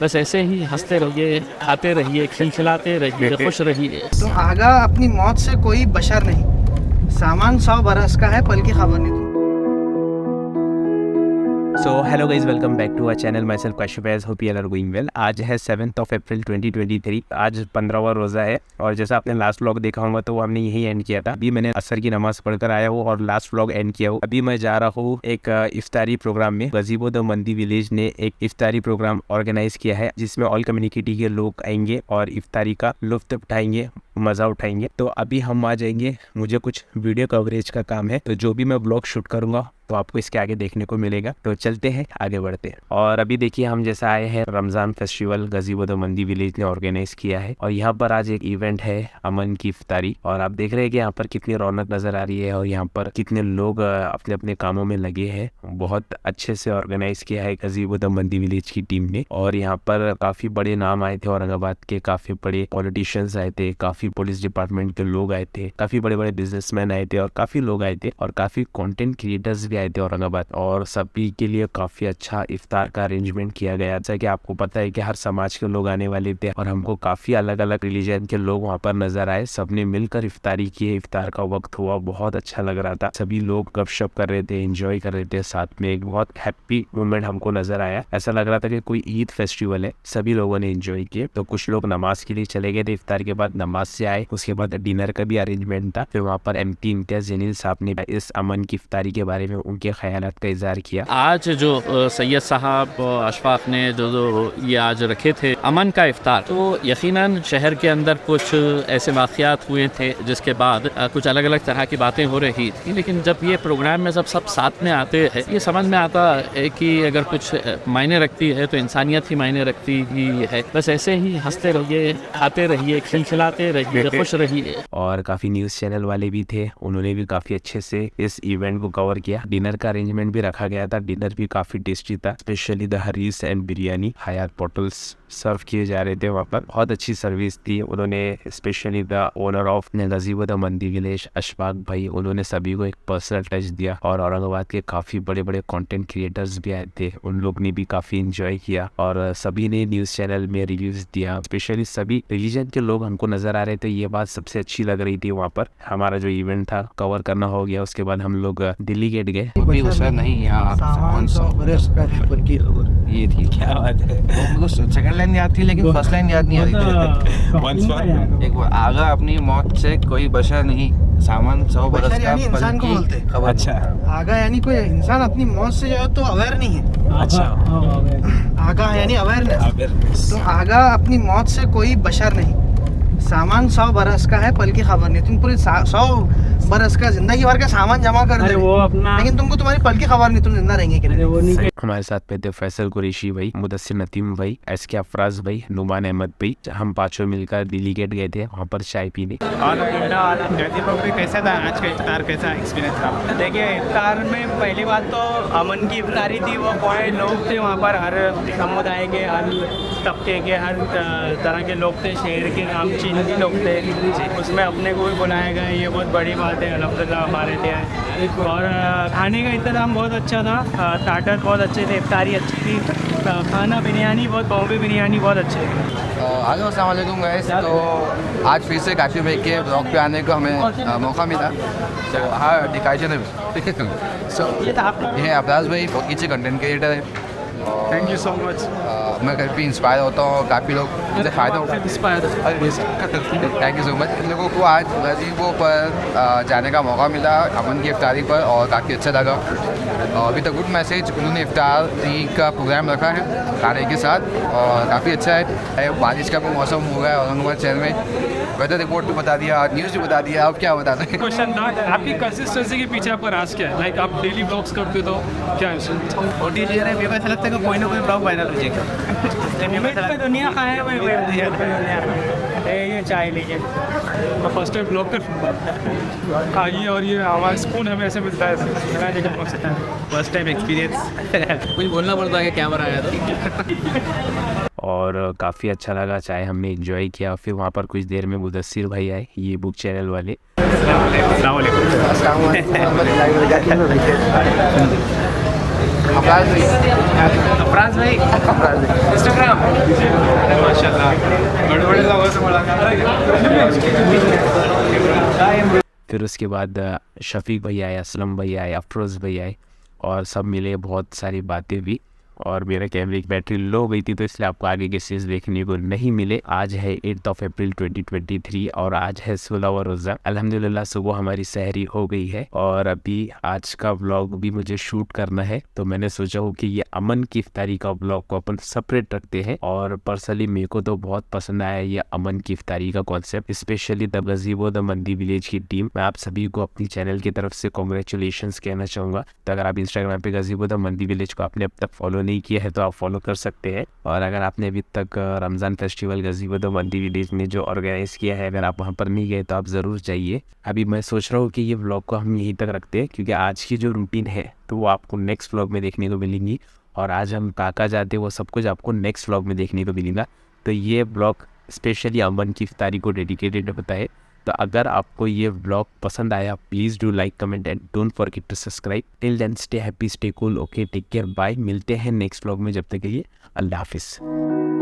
बस ऐसे ही हंसते रहिए, खाते रहिए, खिलखिलाते रहिए, खुश रहिए। तो आगा अपनी मौत से कोई बशर नहीं, सामान 100 बरस का है, पल की खबर नहीं। So hello guys, welcome back to our channel. Myself Kashif, hope you are going well. आज है 7 अप्रैल 2023। आज 15वां रोज़ा है और जैसा आपने लास्ट व्लॉग देखा होगा तो हमने यही एंड किया था। अभी मैंने असर की नमाज पढ़कर आया हूँ और लास्ट व्लॉग एंड किया हूँ। अभी मैं जा रहा हूँ एक इफ्तारी प्रोग्राम में। गजीबो द मंदी विलेज ने एक इफ्तारी प्रोग्राम ऑर्गेनाइज किया है जिसमें ऑल कम्युनिटी के लोग आएंगे और इफ्तारी का लुत्फ उठाएंगे, मज़ा उठाएंगे। तो अभी हम आ जाएंगे, मुझे कुछ वीडियो कवरेज का काम है, तो जो भी मैं ब्लॉग शूट करूँगा तो आपको इसके आगे देखने को मिलेगा। तो चलते हैं, आगे बढ़ते हैं। और अभी देखिए, हम जैसा आए हैं रमज़ान फेस्टिवल गजीबो द मंदी विलेज ने ऑर्गेनाइज किया है और यहाँ पर आज एक इवेंट है अमन की इफ्तारी। और आप देख रहे हैं कि यहाँ पर कितनी रौनक नज़र आ रही है और यहाँ पर कितने लोग अपने अपने कामों में लगे हैं। बहुत अच्छे से ऑर्गेनाइज किया है गजीबो द मंदी विलेज की टीम ने। और यहाँ पर काफ़ी बड़े नाम आए थे औरंगाबाद के, काफ़ी बड़े पॉलिटिशियंस आए थे, काफ़ी पुलिस डिपार्टमेंट के लोग आए थे, काफ़ी बड़े बड़े बिजनेसमैन आए थे और काफ़ी लोग आए थे और काफ़ी कंटेंट क्रिएटर्स भी आए थे औरंगाबाद। और सभी के लिए काफी अच्छा इफ्तार का अरेंजमेंट किया गया। जैसा कि आपको पता है कि हर समाज के लोग आने वाले थे और हमको काफी अलग अलग रिलीजन के लोग वहाँ पर नजर आए। सबने मिलकर इफ्तारी की। इफ्तार का वक्त हुआ, बहुत अच्छा लग रहा था। सभी लोग गपशप कर रहे थे, एंजॉय कर रहे थे साथ में। एक बहुत हैप्पी मोमेंट हमको नजर आया। ऐसा लग रहा था कि कोई ईद फेस्टिवल है। सभी लोगों ने एंजॉय किए। तो कुछ लोग नमाज के लिए चले गए थे, इफ्तार के बाद नमाज से आए। उसके बाद डिनर का भी अरेंजमेंट था। फिर वहाँ पर एमपी इम्तियाज जलील साहब ने इस अमन की इफ्तारी के बारे में उनके ख्यालात का इजहार किया। आज जो सैयद साहब अशफाक ने जो ये आज रखे थे अमन का इफ्तार, तो यकीनन शहर के अंदर कुछ ऐसे वाक़यात हुए थे जिसके बाद कुछ अलग अलग तरह की बातें हो रही थी। लेकिन जब ये प्रोग्राम में जब सब साथ में आते हैं, ये समझ में आता है कि अगर कुछ मायने रखती है तो इंसानियत ही मायने रखती ही है। बस ऐसे ही हंसते रहिए, खाते रहिए, खिलखिलाते रहिए, खुश रहिए। और काफ़ी न्यूज़ चैनल वाले भी थे, उन्होंने भी काफ़ी अच्छे से इस इवेंट को कवर किया। डिनर का अरेंजमेंट भी रखा गया था। डिनर भी काफ़ी टेस्टी था, specially the Haris and biryani हयात पोटल्स सर्व किए जा रहे थे वहाँ पर। बहुत अच्छी सर्विस थी। उन्होंने specially the owner of गजीबो the मंदी विलेज अशफाक भाई, उन्होंने सभी को एक पर्सनल टच दिया। और औरंगाबाद के काफ़ी बड़े बड़े कंटेंट क्रिएटर्स भी आए थे, उन लोग ने भी काफ़ी इंजॉय किया और सभी ने न्यूज़ चैनल में रिव्यूज़ दिया। स्पेशली सभी रिलीजन के लोग हमको नज़र आ रहे थे, ये बात सबसे अच्छी लग रही थी। वहाँ पर हमारा जो इवेंट था कवर करना हो गया। उसके बाद हम लोग दिल्ली गेट गए। नहीं, यहाँ ये थी, क्या बात है। सेकंड लाइन याद थी लेकिन फर्स्ट लाइन याद नहीं आ रही थी। एक बार आगा अपनी मौत से कोई बशर नहीं, सामान 100 बरस का, इंसान को बोलते हैं। खबर। अच्छा, आगा यानी कोई इंसान अपनी मौत से जो है तो अवेयर नहीं है। अच्छा, आगा यानी अवेयरनेस। तो आगा अपनी मौत से कोई बशर नहीं, सामान 100 बरस का है, पल की खबर नहीं। तुम पूरी 100 बरस का जिंदगी भर का सामान जमा कर दे वो अपना, लेकिन तुमको तुम्हारी पल की खबर नहीं, तुम जिंदा रहेंगे कि नहीं। हमारे साथ में थे फैसल कुरैशी भाई, मुदस्सिर नतीम भाई, एसके अफराज भाई, नुमान अहमद भाई। हम पांचों मिलकर दिल्ली गेट गए थे वहाँ पर चाय पीने। और कैसा था आज का इफ्तार, कैसा एक्सपीरियंस था? देखिए, इफ्तार में पहली बात तो अमन की इफ्तारी थी। वो बड़े लोग थे वहाँ पर, हर समुदाय के, हर तबके के, हर तरह के लोग थे। शहर के नामचीन लोग थे, उसमें अपने को भी बुलाया गया। ये बहुत बड़ी बात है, अल्हम्दुलिल्लाह हमारे लिए। और खाने का इंतज़ाम बहुत अच्छा था, स्टार्टर बहुत अच्छे थे, इफ्तारी अच्छी थी, खाना बिरयानी बहुत, बॉम्बे बिरयानी बहुत अच्छे थे। अस्सलाम वालेकुम गाइस। तो आज फिर से काशिफ भाई के ब्लॉग पे आने को हमें मौका मिला। तो हाँ, दिखाई थे सो ये अफराज भाई बहुत अच्छे कंटेंट क्रिएटर है। Thank you so much. मैं काफ़ी इंस्पायर होता हूँ और काफ़ी लोग मुझे फ़ायदा होता है। Thank you so much. इन लोगों को आज गजीबो पर जाने का मौका मिला अमन की इफ्तारी पर और काफ़ी अच्छा लगा। अभी तक गुड मैसेज, उन्होंने इफ्तारी का प्रोग्राम रखा है खाने के साथ और काफ़ी अच्छा है। बारिश का भी मौसम हो गया है औरंगाबाद शहर में। वेदर रिपोर्ट भी बता दिया, न्यूज़ भी बता दिया, अब क्या बता दें। क्वेश्चन था, आपकी कंसिस्टेंसी के पीछे आपका राज क्या है? लाइक आप डेली ब्लॉग्स करते हो तो क्या है? मेरे को ऐसा लगता है कि कोई ना कोई ब्लॉग वायरल हो जाएगा। दुनिया खाए ये चाय लीजिए। मैं फर्स्ट टाइम ब्लॉग कर खाइए और ये हमारा स्पून हमें ऐसे मिलता है। First time experience. कुछ बोलना पड़ता है, कैमरा आया तो। और काफ़ी अच्छा लगा, चाय हमने एंजॉय किया। फिर वहाँ पर कुछ देर में मुदस्सिर भाई आए, ये बुक चैनल वाले। अफराज भाई अफराज भाई अफराज भाई इंस्टाग्राम, अरे माशाल्लाह, बड़े-बड़े लोगों से मुलाकात। फिर उसके बाद शफीक भाई आए, असलम भाई आए, अफरोज़ भाई आए और सब मिले, बहुत सारी बातें भी। और मेरे कैमरे की बैटरी लो हो गई थी तो इसलिए आपको आगे के सीन्स देखने को नहीं मिले। आज है 8 अप्रैल 2023 और आज है 16वां रोज़ा। अल्हम्दुलिल्लाह सुबह हमारी सहरी हो गई है और अभी आज का व्लॉग भी मुझे शूट करना है, तो मैंने सोचा हो कि ये अमन की इफ्तारी का व्लॉग को अपन सेपरेट रखते हैं। और पर्सनली मेरे को तो बहुत पसंद आया ये अमन की इफ्तारी का कॉन्सेप्ट, स्पेशली द गजीबो द मंदी विलेज की टीम। मैं आप सभी को अपनी चैनल की तरफ से कॉन्ग्रेचुलेशंस कहना चाहूँगा। तो अगर आप इंस्टाग्राम पे गजीबो द मंदी विलेज को आपने अब तक फॉलो नहीं किया है तो आप फॉलो कर सकते हैं। और अगर आपने अभी तक रमज़ान फेस्टिवल गजीबो द मंदी विलेज में जो ऑर्गेनाइज़ किया है, अगर आप वहाँ पर नहीं गए तो आप ज़रूर जाइए। अभी मैं सोच रहा हूँ कि ये व्लॉग को हम यहीं तक रखते हैं क्योंकि आज की जो रूटीन है तो वो आपको नेक्स्ट व्लॉग में देखने को मिलेंगी और आज हम काका जाते वो सब कुछ आपको नेक्स्ट व्लॉग में देखने को मिलेगा। तो ये व्लॉग स्पेशली अमन की इफ्तारी को डेडिकेटेड होता है। तो अगर आपको ये व्लॉग पसंद आया please do like, comment and don't forget to subscribe. Till then stay happy, stay cool, okay, take care, bye. मिलते हैं नेक्स्ट व्लॉग में, जब तक के लिए अल्लाह हाफिज़।